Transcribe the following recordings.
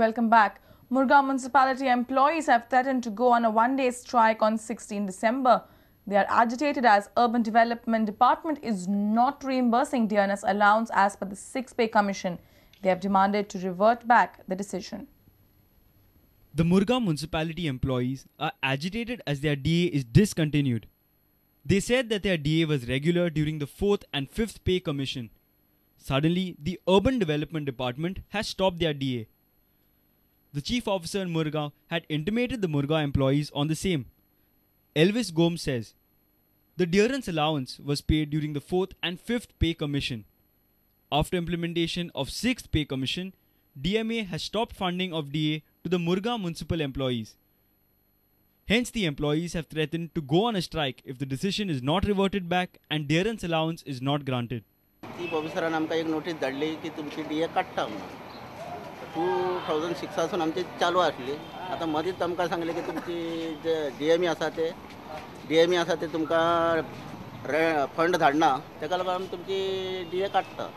Welcome back. Murgaon municipality employees have threatened to go on a one-day strike on 16 December. They are agitated as Urban Development Department is not reimbursing dearness allowance as per the 6th Pay Commission. They have demanded to revert back the decision. The Murgaon municipality employees are agitated as their DA is discontinued. They said that their DA was regular during the 4th and 5th Pay Commission. Suddenly, the Urban Development Department has stopped their DA. The chief officer in Murgaon had intimated the Murgaon employees on the same. Elvis Gomes says, the dearness allowance was paid during the 4th and 5th Pay Commission. After implementation of 6th Pay Commission, DMA has stopped funding of DA to the Murgaon municipal employees. Hence, the employees have threatened to go on a strike if the decision is not reverted back and dearness allowance is not granted. Chief ऑफिसरान आमकां एक notice धाडली की तुमची DA काडटा म्हणून 2006 पासून आमची चालू आसली आतां मदींच आमकां सांगलें की तुमची जे DME आसा ते तुमकां फंड धाडना तेका लागून आमी तुमची DA काडटा.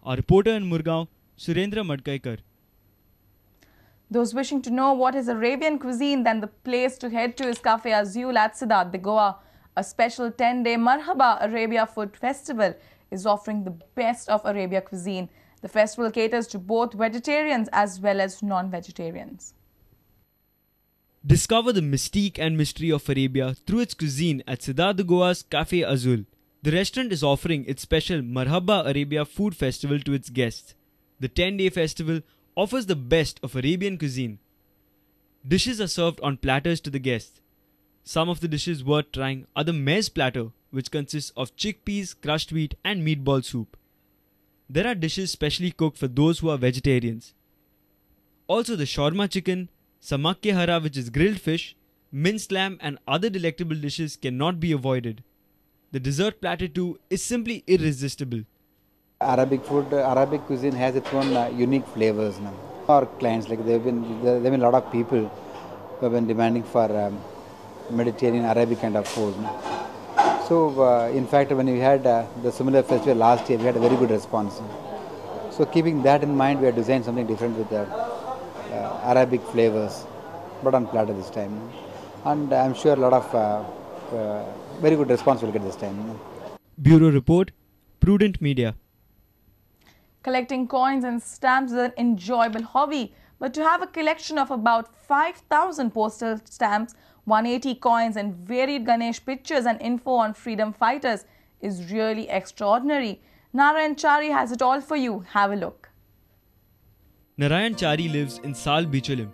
Our reporter in Murgaon, Surendra Madkaikar. Those wishing to know what is Arabian cuisine, then the place to head to is Cafe Azul at Siddharth de Goa. A special 10-day Marhaba Arabia Food Festival is offering the best of Arabia cuisine. The festival caters to both vegetarians as well as non-vegetarians. Discover the mystique and mystery of Arabia through its cuisine at Siddharth de Goa's Cafe Azul. The restaurant is offering its special Marhaba Arabia Food Festival to its guests. The 10-day festival offers the best of Arabian cuisine. Dishes are served on platters to the guests. Some of the dishes worth trying are the maize platter, which consists of chickpeas, crushed wheat and meatball soup. There are dishes specially cooked for those who are vegetarians. Also the shawarma chicken, samak ke hara, which is grilled fish, minced lamb and other delectable dishes cannot be avoided. The dessert platter too is simply irresistible. Arabic food, Arabic cuisine has its own unique flavors now. Our clients, like there have been a lot of people who have been demanding for Mediterranean Arabic kind of food. So, in fact, when we had the similar festival last year, we had a very good response. So, keeping that in mind, we have designed something different with the Arabic flavors, but on platter this time. And I'm sure a lot of very good response will get this time. Bureau Report, Prudent Media. Collecting coins and stamps is an enjoyable hobby, but to have a collection of about 5,000 postal stamps, 180 coins and varied Ganesh pictures and info on freedom fighters is really extraordinary. Narayan Chari has it all for you. Have a look. Narayan Chari lives in Sal Bicholim.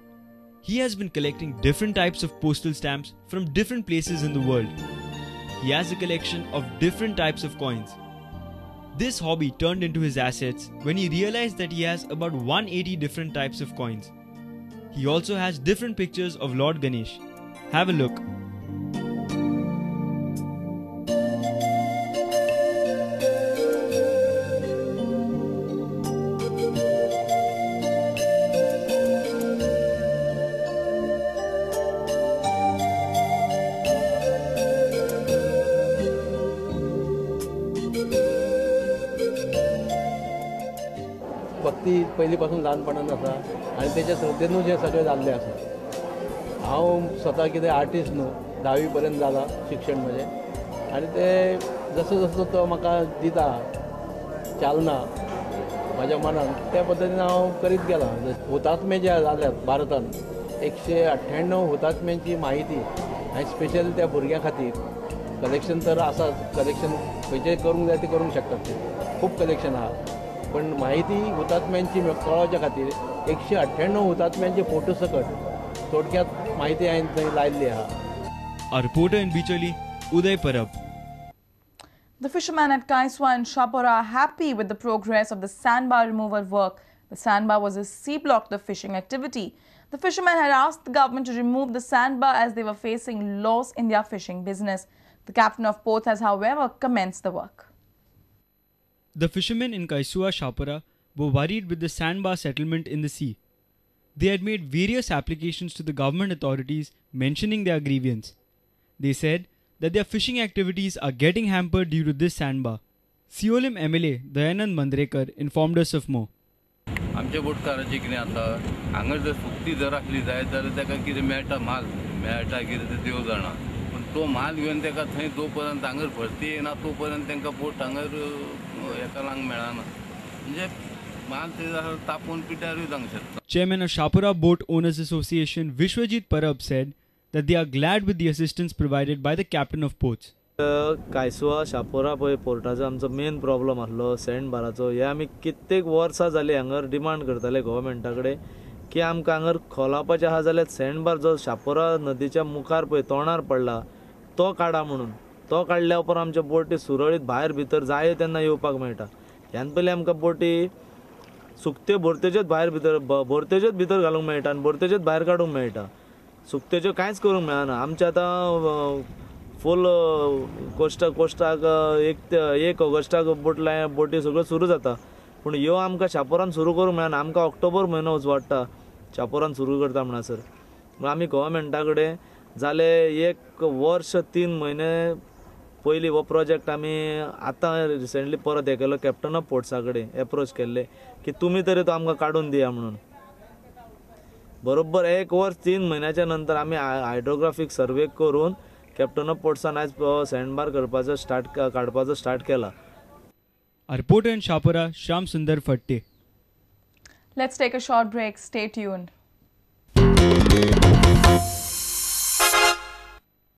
He has been collecting different types of postal stamps from different places in the world. He has a collection of different types of coins. This hobby turned into his assets when he realized that he has about 180 different types of coins. He also has different pictures of Lord Ganesh. Have a look. भक्ती पहिलीपासून लहानपणान आसा आनी तेच्या श्रद्धेनूच हें सगळें जाल्लें आसा. हांव स्वता कितें आर्टिस्ट न्हू 10वी पर्यंत जाला शिक्षण म्हजें आनी ते जसो जसो तो म्हाका दिता चालना म्हाज्या मनान त्या पद्दतीन हांव करीत गेलां. हुतात्मे जे जाल्यात भारतांत 198 हुतात्म्यांची म्हायती हांवें स्पेशल त्या भुरग्यां खातीर कलेक्शन तर आसाच. कलेक्शन खंयचें करूंक जाय तें करूंक शकतात ते खूब कलेक्शन आहा. पण माहिती हुतात्म्यांची कळोवच्या खातीर 198 हुतात्म्यांचे फोटो सकट थोडक्यात माहिती हांवें थंय लायल्ली आहा. Our reporter in Bicholi, Uday Parab. The fishermen at Kaiswa and Shapora are happy with the progress of the sandbar removal work. The sandbar was a sea block to the fishing activity. The fishermen had asked the government to remove the sandbar as they were facing loss in their fishing business. The captain of both has, however, commenced the work. The fishermen in Kaisua Shapura were worried with the sandbar settlement in the sea. They had made various applications to the government authorities mentioning their grievance. They said that their fishing activities are getting hampered due to this sandbar. Siolim MLA Dayanand Mandrekar informed us of more. आमच्या बोटकारांचें कितें आसा हांगा जर सुक्ती जर आसली जायत जाल्यार ताका कितें मेळटा माल मेळटा कितें तें देव जाणा पूण तो माल घेवन ताका थंय जो पर्यंत हांगर भरती येना तो पर्यंत तांकां बोट हांगर हेका लावंक मेळना म्हणजे माल थंय जाल्यार तापोवन पिड्ड्यारूय जावंक शकता. Chairman of Shapura Boat Owners Association Vishwajit Parab said that they are glad with the assistance provided by the captain of ports. कायसुआ Chapora पळय पोर्टाचो आमचो मेन प्रॉब्लम आसलो सँड बाराचो हे आमी कित्येक वर्सां जाली हांगर डिमांड करताले गव्हर्मेंटा कडेन की आमकां हांगर खोलावपाचें आहा जाल्यार सँड बार जो शापोरा नदीच्या मुखार पळय तोंडार पडला तो काडा म्हणून तो काडल्या उपरांत आमच्यो बोटी सुरळीत भायर भितर जाय तेन्ना येवपाक मेळटा. ह्यान पयलीं आमकां बोटी सुकत्यो भोरतेच्योच भायर भितर भोरतेच्योच भितर घालूंक मेळटा आनी भोरतेच्योच भायर काडूंक मेळटा. सुकतेच्यो कांयच करूंक मेळना. आमचें आतां फूल कोस्टाक 1 ऑगस्टाक बोटी सगळ्यो सुरू जाता पूण ह्यो आमकां शापोरान सुरू करूंक मेळना. आमकां ऑक्टोबर म्हयनो वचवाडटा शापोरान सुरू करता म्हणसर. आमी गव्हर्मेंटा कडेन जाले 1 वर्ष 3 म्हयने पयलीं हो प्रोजेक्ट आमी आतां रिसेंटली परत हे केलो कॅप्टन ऑफ पोर्ट्सा कडेन एप्रोच केल्ले की तुमी तरी तो आमकां काडून दिया म्हणून. बरोबर 1 वर्स 3 म्हयन्याच्या नंतर आमी हायड्रोग्राफीक सर्वे करून कॅप्टन ऑफ पोर्ट्सान आयज सँड बार काडपाचो स्टार्ट केला. Our reporter in Shapura, Shyam Sundar Fatte. Let's take a short break. Stay tuned.